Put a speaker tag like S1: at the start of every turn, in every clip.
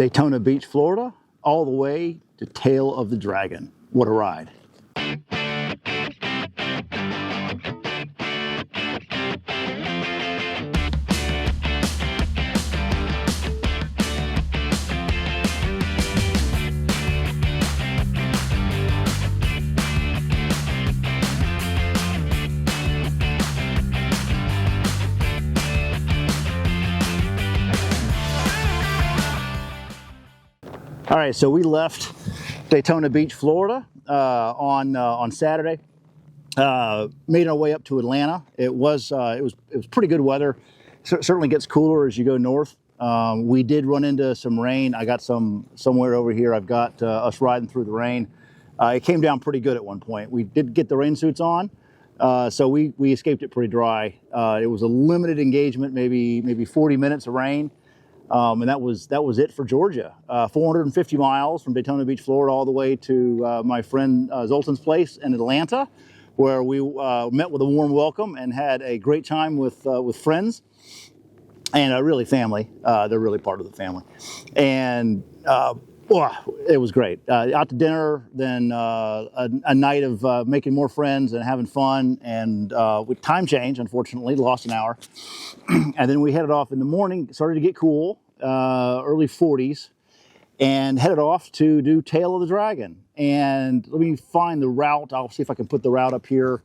S1: Daytona Beach, Florida, all the way to Tail of the Dragon. What a ride. All right, so we left Daytona Beach, Florida on Saturday. Made our way up to Atlanta. It was pretty good weather. Certainly gets cooler as you go north. We did run into some rain. I got somewhere over here. I've got us riding through the rain. It came down pretty good at one point. We did get the rain suits on, so we escaped it pretty dry. It was a limited engagement, maybe 40 minutes of rain. And that was it for Georgia. 450 miles from Daytona Beach, Florida, all the way to my friend Zoltan's place in Atlanta, where we met with a warm welcome and had a great time with friends and really family. They're really part of the family, and it was great. Out to dinner, then a night of making more friends and having fun, and with time change, unfortunately, lost an hour. And then we headed off in the morning. It started to get cool, early 40s, and headed off to do Tail of the Dragon. And let me find the route. I'll see if I can put the route up here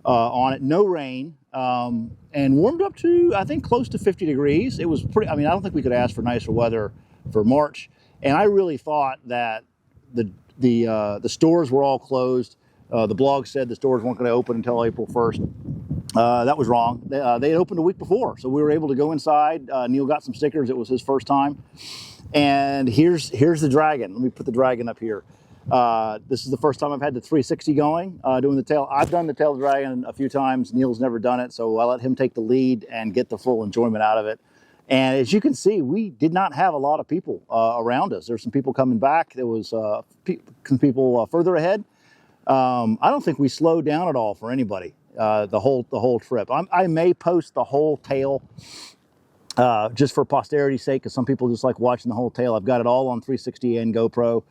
S1: on it. No rain, and warmed up to, I think, close to 50 degrees. It was pretty, I mean, I don't think we could ask for nicer weather for March. And I really thought that the stores were all closed. The blog said the stores weren't going to open until April 1st. That was wrong. They had opened a week before, so we were able to go inside. Neil got some stickers. It was his first time. And here's the Dragon. Let me put the Dragon up here. This is the first time I've had the 360 going, doing the tail. I've done the Tail of the Dragon a few times. Neil's never done it, so I let him take the lead and get the full enjoyment out of it. And as you can see, we did not have a lot of people around us. There's some people coming back. There was some people further ahead. I don't think we slowed down at all for anybody the whole trip. I may post the whole tail just for posterity's sake, because some people just like watching the whole tail. I've got it all on 360 and GoPro,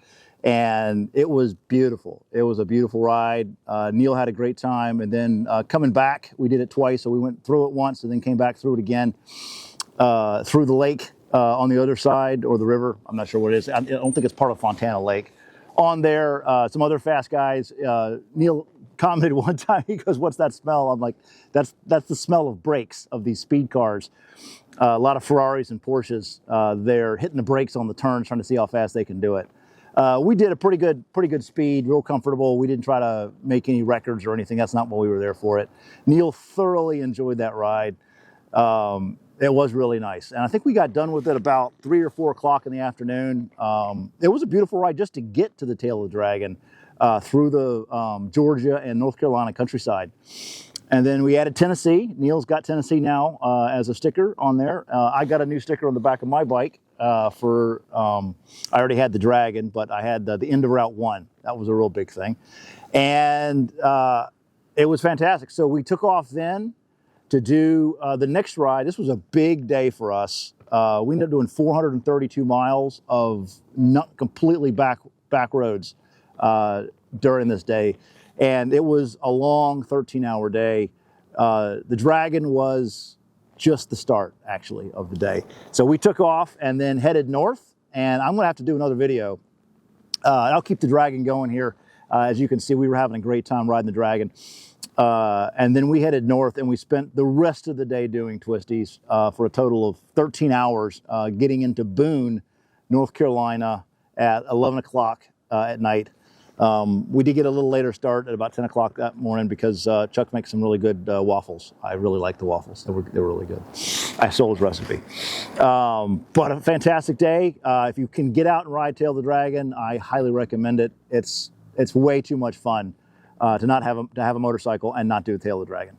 S1: and it was beautiful. It was a beautiful ride. Neil had a great time, and then coming back, we did it twice. So we went through it once and then came back through it again. Through the lake on the other side, or the river. I'm not sure what it is. I don't think it's part of Fontana Lake. On there, some other fast guys. Neil commented one time, he goes, "What's that smell?" I'm like, that's the smell of brakes of these speed cars. A lot of Ferraris and Porsches. They're hitting the brakes on the turns, trying to see how fast they can do it. We did a pretty good speed, real comfortable. We didn't try to make any records or anything. That's not what we were there for it. Neil thoroughly enjoyed that ride. It was really nice. And I think we got done with it about 3 or 4 o'clock in the afternoon. It was a beautiful ride just to get to the Tail of the Dragon through the Georgia and North Carolina countryside. And then we added Tennessee. Neil's got Tennessee now as a sticker on there. I got a new sticker on the back of my bike I already had the Dragon, but I had the end of Route 1. That was a real big thing. And it was fantastic. So we took off then to do the next ride. This was a big day for us. We ended up doing 432 miles of not completely back roads during this day. And it was a long 13-hour day. The Dragon was just the start, actually, of the day. So we took off and then headed north. And I'm going to have to do another video. I'll keep the Dragon going here. As you can see, we were having a great time riding the Dragon. And then we headed north, and we spent the rest of the day doing twisties for a total of 13 hours, getting into Boone, North Carolina at 11 o'clock at night. We did get a little later start at about 10 o'clock that morning because Chuck makes some really good waffles. I really like the waffles. They were really good. I stole his recipe. But a fantastic day. If you can get out and ride Tail of the Dragon, I highly recommend it. It's way too much fun to have a motorcycle and not do Tail of the Dragon.